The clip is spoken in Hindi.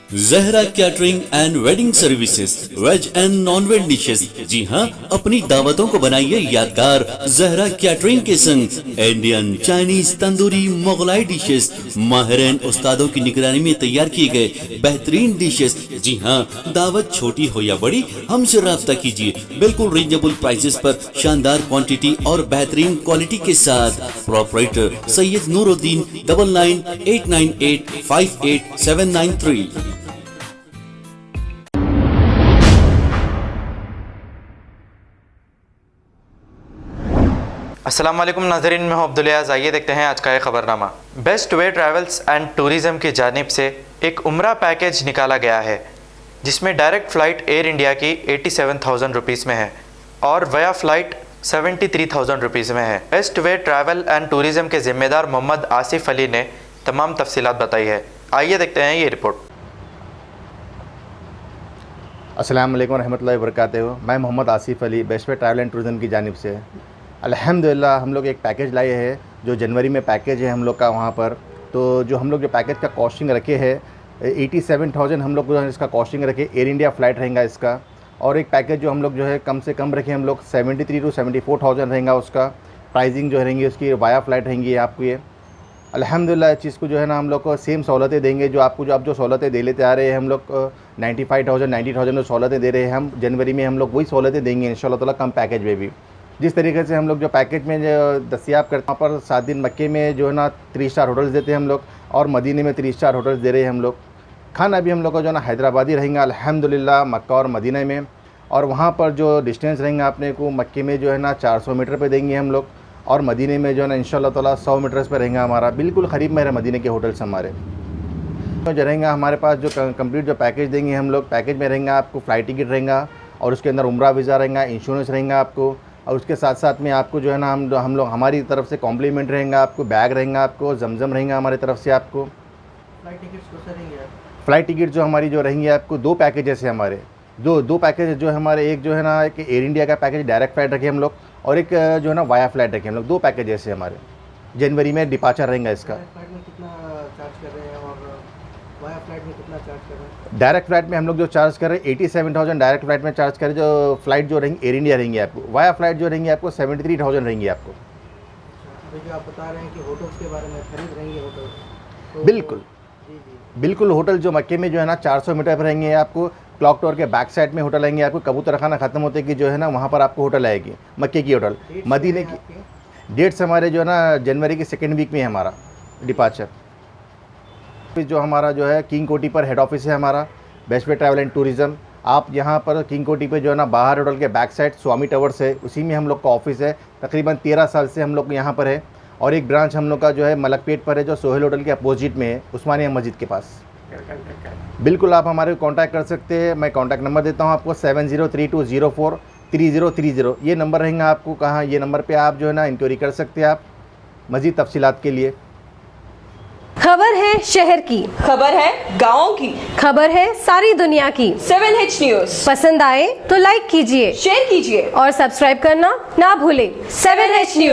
Zahra catering and wedding services, veg and non veg dishes. जी हाँ, अपनी दावतों को बनाइए यादगार जहरा कैटरिंग के संग। Indian, Chinese, tandoori, Mughlai dishes माहिरीन उस्तादों की निगरानी में तैयार किए गए बेहतरीन डिशेस। जी हाँ, दावत छोटी हो या बड़ी, हमसे राब्ता कीजिए। बिल्कुल रीजनेबल प्राइसेस पर शानदार क्वांटिटी और बेहतरीन क्वालिटी के साथ। प्रोपराइटर सैयद नूरुद्दीन 9989858793। अस्सलाम वालेकुम नाज़रीन, मैं हूं अब्दुल-याज़। आइए देखते हैं आज का ये खबरनामा। Best way travels and tourism की जानिब से एक उम्रा पैकेज निकाला गया है जिसमें डायरेक्ट फ़्लाइट एयर इंडिया की 87,000 रुपीज़ में है और वया फ़्लाइट 73,000 रुपीज़ में है। Best Way Travel and tourism के ज़िम्मेदार मोहम्मद आसिफ अली ने तमाम तफसीलात बताई है। आइए देखते हैं ये रिपोर्ट। अस्सलाम वालेकुम रहमतुल्लाहि व बरकातहू। मैं Mohammad Asif Ali Best Way Travel and tourism की जानिब से अल्हम्दुलिल्लाह हम लोग एक पैकेज लाए हैं जो जनवरी में पैकेज है हम लोग का वहाँ पर। तो जो हम लोग जो पैकेज का कॉस्टिंग रखे है 87,000 हम लोग इसका कॉस्टिंग रखे। एयर इंडिया फ़्लाइट रहेगा इसका। और एक पैकेज जो हम लोग जो है कम से कम रखे हम लोग 73 to 74,000 रहेगा उसका। प्राइसिंग जो रहेंगी उसकी वाया फ़्लाइट रहेंगी आपको ये। अल्हम्दुलिल्लाह इस चीज़ को जो है ना हम लोग को सेम सहूलतें देंगे जो आपको जो सहूलतें दे लेते आ रहे हैं। हम लोग 95,000 90,000 जो सहूलतें दे रहे हैं हम जनवरी में हम लोग वही सहूलतें देंगे इंशाअल्लाह ताला कम पैकेज में भी। जिस तरीके से हम लोग जो पैकेज में जो दस्तियाब करते हैं वहाँ पर 7 दिन मक्के में जो है ना 3 स्टार होटल्स देते हैं हम लोग और मदीने में 3 स्टार होटल्स दे रहे हैं हम लोग। खाना भी हम लोग का जो है ना हैदराबादी रहेंगे अल्हम्दुलिल्लाह मक्का और मदीना में। और वहाँ पर जो डिस्टेंस रहेंगे आपने को मक्के में जो है ना 400 मीटर पे देंगे हम लोग और मदीने में जो है ना इंशाअल्लाह ताला 100 मीटर्स पे रहेंगे हमारा। बिल्कुल करीब में मदीने के होटल्स हमारे तो जो रहेंगे हमारे पास जो कंप्लीट जो पैकेज देंगे हम लोग। पैकेज में रहेंगे आपको फ़्लाइट टिकट रहेगा और उसके अंदर उम्रा वीज़ा रहेगा, इंश्योरेंस रहेगा आपको। और उसके साथ साथ में आपको जो है ना हम लोग हमारी तरफ से कॉम्प्लीमेंट रहेंगे आपको, बैग रहेंगे आपको, जमजम रहेंगे हमारी तरफ से आपको। फ़्लाइट टिकट्स कौन सा रहेंगे? फ़्लाइट टिकट जो हमारी जो रहेंगी आपको 2 पैकेजेस है हमारे। दो पैकेज जो है हमारे, एक जो है ना एक एयर इंडिया का पैकेज डायरेक्ट फ़्लाइट रखे हम लोग और एक जो है ना वाया फ़्लाइट रखे हम लोग। 2 पैकेजेस है हमारे। जनवरी में डिपार्चर रहेंगे इसका। फ्लाइट में कितना चार्ज कर रहे हैं और वाया फ्लाइट में कितना चार्ज कर रहे हैं? डायरेक्ट फ़्लाइट में हम लोग जो चार्ज कर रहे हैं 87,000 डायरेक्ट फ़्लाइट में चार्ज करें। जो फ़्लाइट जो रहेंगी एयर इंडिया रहेंगी आपको। वाया फ़्लाइट जो रहेंगी आपको 73,000 रहेंगी आपको। अभी जो आप बता रहे हैं कि होटल्स के बारे में खरीद रहेंगे होटल तो बिल्कुल जी बिल्कुल होटल जो मक्के में जो है ना 400 मीटर पर रहेंगे आपको। क्लॉक टावर के बैक साइड में होटल आएंगे आपको। कबूतर खाना ख़त्म होते कि जो है ना वहाँ पर आपको होटल आएगी मक्के की होटल। मदीने की डेट्स हमारे जो है ना जनवरी की 2nd वीक में है हमारा डिपार्चर। जो हमारा जो है किंग कोठी पर हेड ऑफिस है हमारा best Way Travel and tourism. आप यहाँ पर किंग कोठी पे जो है ना बाहर होटल के बैक साइड स्वामी टावर्स है, उसी में हम लोग का ऑफिस है। तकरीबन 13 साल से हम लोग यहाँ पर है। और एक ब्रांच हम लोग का जो है मलकपेट पर है जो सोहेल होटल के अपोजिट में है, उस्मानिया मस्जिद के पास। बिल्कुल आप हमारे को कॉन्टैक्ट कर सकते हैं। मैं कॉन्टैक्ट नंबर देता हूँ आपको 7032043030। ये नंबर रहेगा आपको कहाँ, ये नंबर पे आप जो है ना इंक्वायरी कर सकते हैं आप मज़ीद तफसीलात के लिए। खबर है शहर की, खबर है गाँव की, खबर है सारी दुनिया की। 7H न्यूज़ पसंद आए तो लाइक कीजिए, शेयर कीजिए और सब्सक्राइब करना ना भूलें। 7H news.